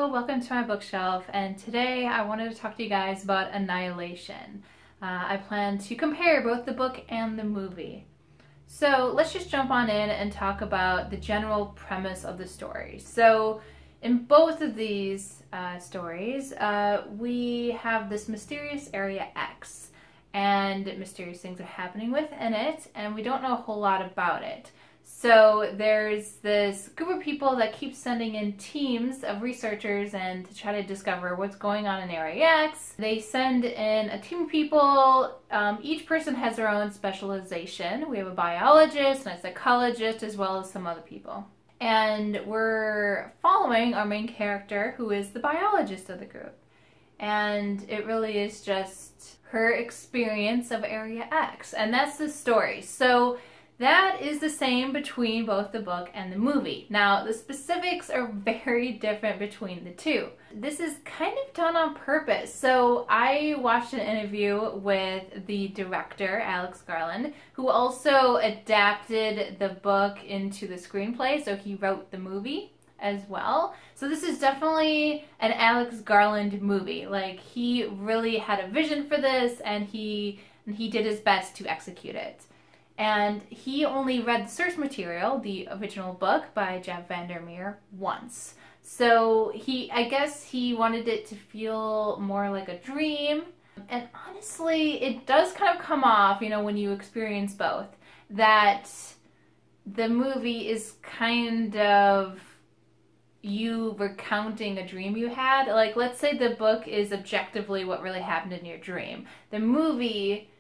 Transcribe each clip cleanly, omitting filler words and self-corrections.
Hello, welcome to my bookshelf, and today I wanted to talk to you guys about Annihilation. I plan to compare both the book and the movie. So let's just jump on in and talk about the general premise of the story. So in both of these stories, we have this mysterious Area X, and mysterious things are happening within it, and we don't know a whole lot about it. So there's this group of people that keep sending in teams of researchers and to try to discover what's going on in Area X. They send in a team of people. Each person has their own specialization. We have a biologist and a psychologist as well as some other people. And we're following our main character, who is the biologist of the group. And it really is just her experience of Area X. And that's the story. So that is the same between both the book and the movie. Now, the specifics are very different between the two. This is kind of done on purpose. So I watched an interview with the director, Alex Garland, who also adapted the book into the screenplay, so he wrote the movie as well. So this is definitely an Alex Garland movie. Like, he really had a vision for this, and he did his best to execute it. And he only read the source material, the original book by Jeff Vandermeer, once. So I guess he wanted it to feel more like a dream. And honestly, it does kind of come off, when you experience both, that the movie is kind of you recounting a dream you had. Like, let's say the book is objectively what really happened in your dream. The movie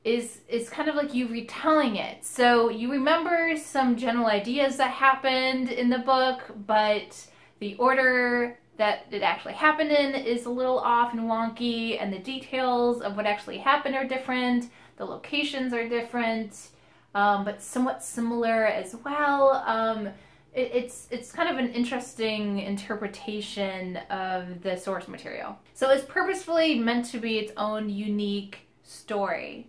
is kind of like you retelling it. So you remember some general ideas that happened in the book, but the order that it actually happened in is a little off and wonky, and the details of what actually happened are different. The locations are different, but somewhat similar as well. It's kind of an interesting interpretation of the source material. So it's purposefully meant to be its own unique story.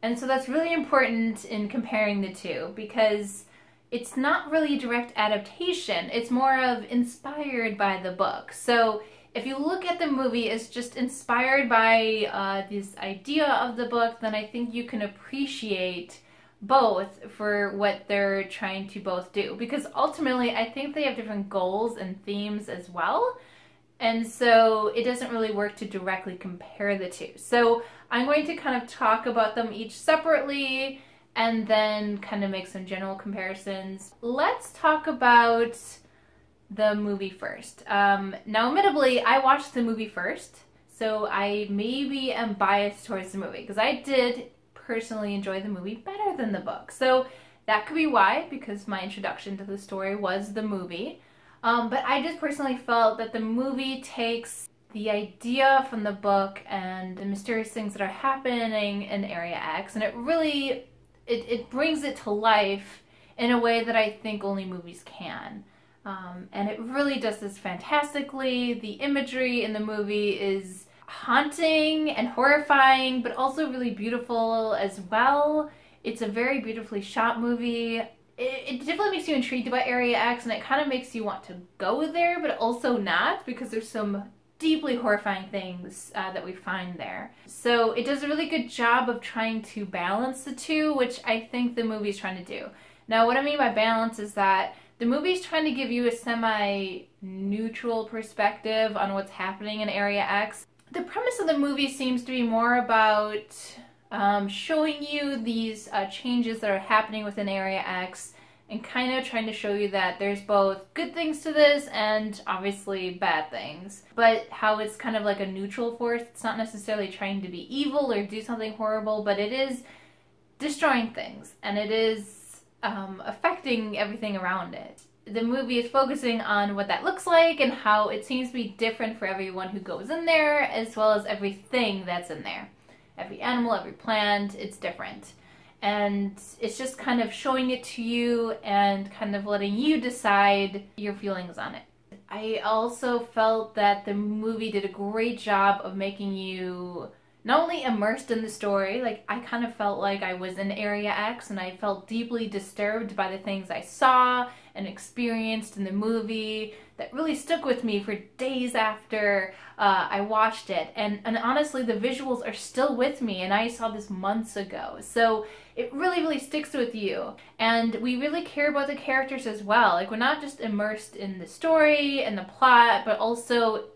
And so that's really important in comparing the two, because it's not really a direct adaptation. It's more of inspired by the book. So if you look at the movie as just inspired by this idea of the book, then I think you can appreciate both for what they're trying to both do. Because ultimately, I think they have different goals and themes as well. And so it doesn't really work to directly compare the two. So I'm going to kind of talk about them each separately and then kind of make some general comparisons. Let's talk about the movie first. Now, admittedly, I watched the movie first, so I maybe am biased towards the movie, because I did personally enjoy the movie better than the book. So that could be why, because my introduction to the story was the movie. But I just personally felt that the movie takes the idea from the book and the mysterious things that are happening in Area X, and it really, it brings it to life in a way that I think only movies can. And it really does this fantastically. The imagery in the movie is haunting and horrifying, but also really beautiful as well. It's a very beautifully shot movie. It definitely makes you intrigued about Area X, and it kind of makes you want to go there, but also not, because there's some deeply horrifying things that we find there. So it does a really good job of trying to balance the two, which I think the movie's trying to do. Now, what I mean by balance is that the movie's trying to give you a semi-neutral perspective on what's happening in Area X. The premise of the movie seems to be more about showing you these changes that are happening within Area X, and kind of trying to show you that there's both good things to this and obviously bad things, but how it's kind of like a neutral force. It's not necessarily trying to be evil or do something horrible, but it is destroying things, and it is affecting everything around it. The movie is focusing on what that looks like and how it seems to be different for everyone who goes in there, as well as everything that's in there. Every animal, every plant, it's different. And it's just kind of showing it to you and kind of letting you decide your feelings on it. I also felt that the movie did a great job of making you not only immersed in the story, like I kind of felt like I was in Area X, and I felt deeply disturbed by the things I saw and experienced in the movie that really stuck with me for days after I watched it. And honestly, the visuals are still with me, and I saw this months ago. So it really sticks with you. And we really care about the characters as well. Like, we're not just immersed in the story and the plot, but also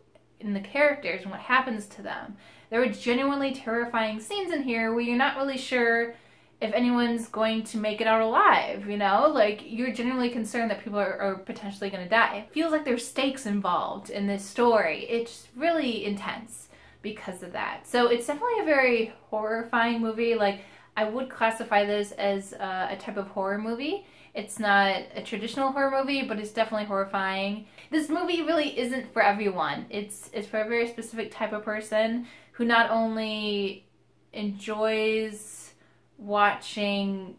in the characters and what happens to them. There are genuinely terrifying scenes in here where you're not really sure if anyone's going to make it out alive, you know? Like, you're genuinely concerned that people are potentially going to die. It feels like there's stakes involved in this story. It's really intense because of that. So it's definitely a very horrifying movie. Like, I would classify this as a type of horror movie. It's not a traditional horror movie, but it's definitely horrifying. This movie really isn't for everyone. It's for a very specific type of person who not only enjoys watching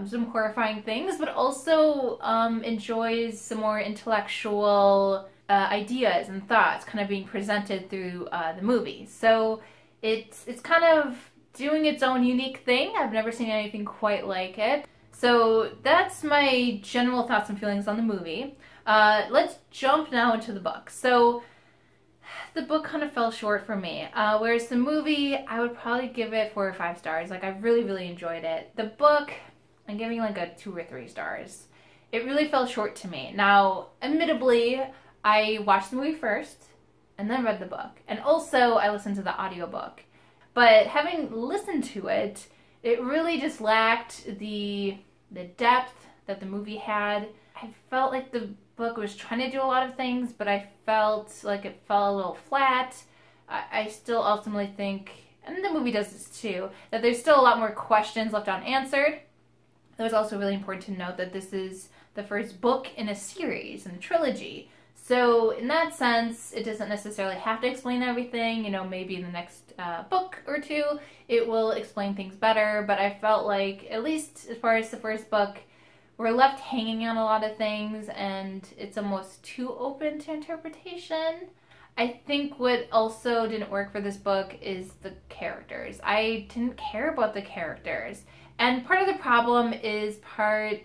some horrifying things, but also enjoys some more intellectual ideas and thoughts kind of being presented through the movie. So it's kind of doing its own unique thing. I've never seen anything quite like it. So that's my general thoughts and feelings on the movie. Let's jump now into the book. So the book kind of fell short for me, whereas the movie, I would probably give it 4 or 5 stars. Like, I really enjoyed it. The book, I'm giving like a 2 or 3 stars. It really fell short to me. Now, admittedly, I watched the movie first and then read the book, and also I listened to the audiobook. But having listened to it, it really just lacked the depth that the movie had. I felt like the book was trying to do a lot of things, but I felt like it fell a little flat. I still ultimately think, and the movie does this too, that there's still a lot more questions left unanswered. It was also really important to note that this is the first book in a series, in a trilogy. So in that sense, it doesn't necessarily have to explain everything. You know, maybe in the next book or two, it will explain things better. But I felt like, at least as far as the first book, we're left hanging on a lot of things, and it's almost too open to interpretation. I think what also didn't work for this book is the characters. I didn't care about the characters. And part of the problem is part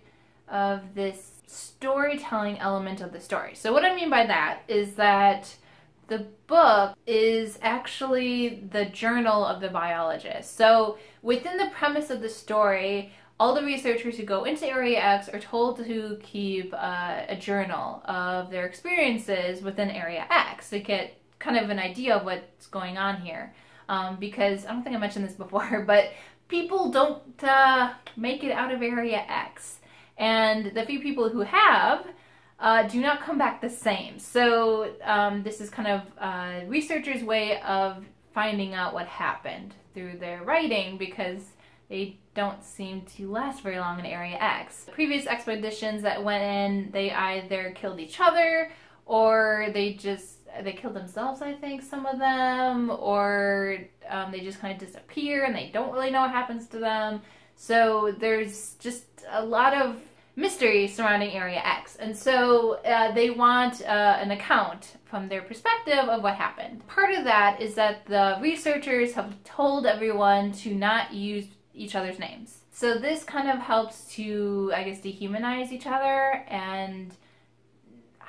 of this storytelling element of the story. So what I mean by that is that the book is actually the journal of the biologist. So within the premise of the story, all the researchers who go into Area X are told to keep a journal of their experiences within Area X to get kind of an idea of what's going on here. Because, I don't think I mentioned this before, but people don't make it out of Area X. And the few people who have do not come back the same. So this is kind of researchers' way of finding out what happened through their writing, because they don't seem to last very long in Area X. Previous expeditions that went in, they either killed each other, or they killed themselves, I think, some of them, or they just kind of disappear and they don't really know what happens to them. So there's just a lot of mystery surrounding Area X. And so they want an account from their perspective of what happened. Part of that is that the researchers have told everyone to not use each other's names. So this kind of helps to, I guess, dehumanize each other, and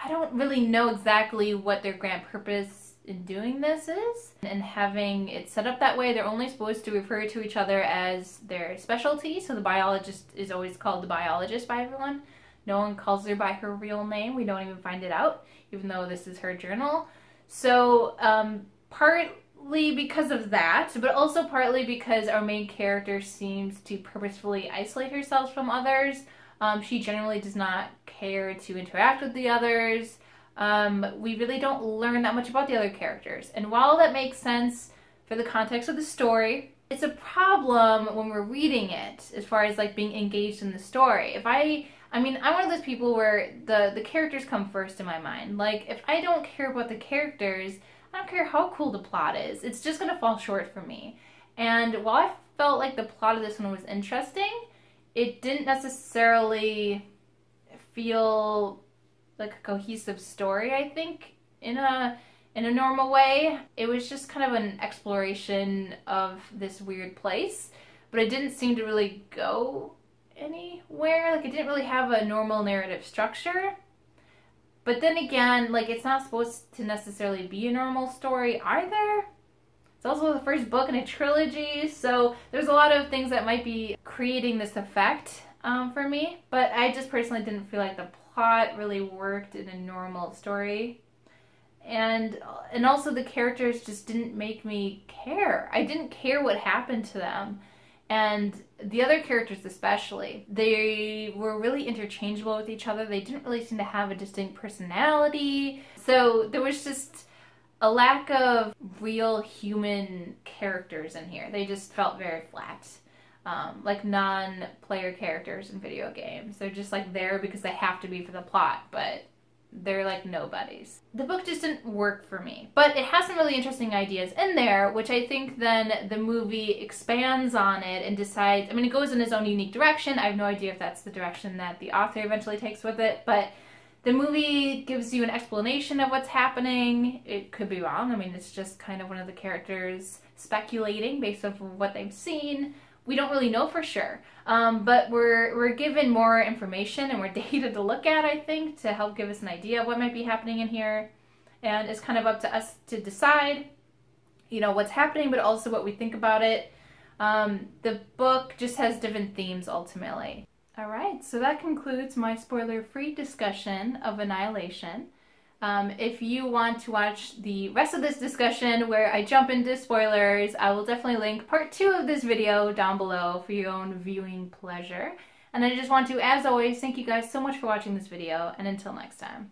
I don't really know exactly what their grand purpose in doing this is. And having it set up that way, they're only supposed to refer to each other as their specialty. So the biologist is always called the biologist by everyone. No one calls her by her real name. We don't even find it out, even though this is her journal. So partly because of that, but also partly because our main character seems to purposefully isolate herself from others. She generally does not care to interact with the others. We really don't learn that much about the other characters. And while that makes sense for the context of the story, it's a problem when we're reading it as far as like being engaged in the story. I'm one of those people where the characters come first in my mind. Like, if I don't care about the characters, I don't care how cool the plot is. It's just going to fall short for me. And while I felt like the plot of this one was interesting, it didn't necessarily feel like a cohesive story, I think, in a normal way. It was just kind of an exploration of this weird place, but it didn't seem to really go anywhere. Like, it didn't really have a normal narrative structure. But then again, like, it's not supposed to necessarily be a normal story either. It's also the first book in a trilogy, so there's a lot of things that might be creating this effect for me. But I just personally didn't feel like the plot really worked in a normal story. And also the characters just didn't make me care. I didn't care what happened to them. And the other characters especially, they were really interchangeable with each other. They didn't really seem to have a distinct personality. So there was just a lack of real human characters in here. They just felt very flat. Like non-player characters in video games. They're just like there because they have to be for the plot, but they're like nobodies. The book just didn't work for me, but it has some really interesting ideas in there, which I think then the movie expands on it and decides, I mean, it goes in its own unique direction. I have no idea if that's the direction that the author eventually takes with it, but the movie gives you an explanation of what's happening. It could be wrong. I mean, it's just kind of one of the characters speculating based off of what they've seen. We don't really know for sure, but we're given more information and more data to look at, I think, to help give us an idea of what might be happening in here. And it's kind of up to us to decide, you know, what's happening, but also what we think about it. The book just has different themes ultimately. All right, so that concludes my spoiler-free discussion of Annihilation. If you want to watch the rest of this discussion where I jump into spoilers, I will definitely link part 2 of this video down below for your own viewing pleasure. And I just want to, as always, thank you guys so much for watching this video, and until next time.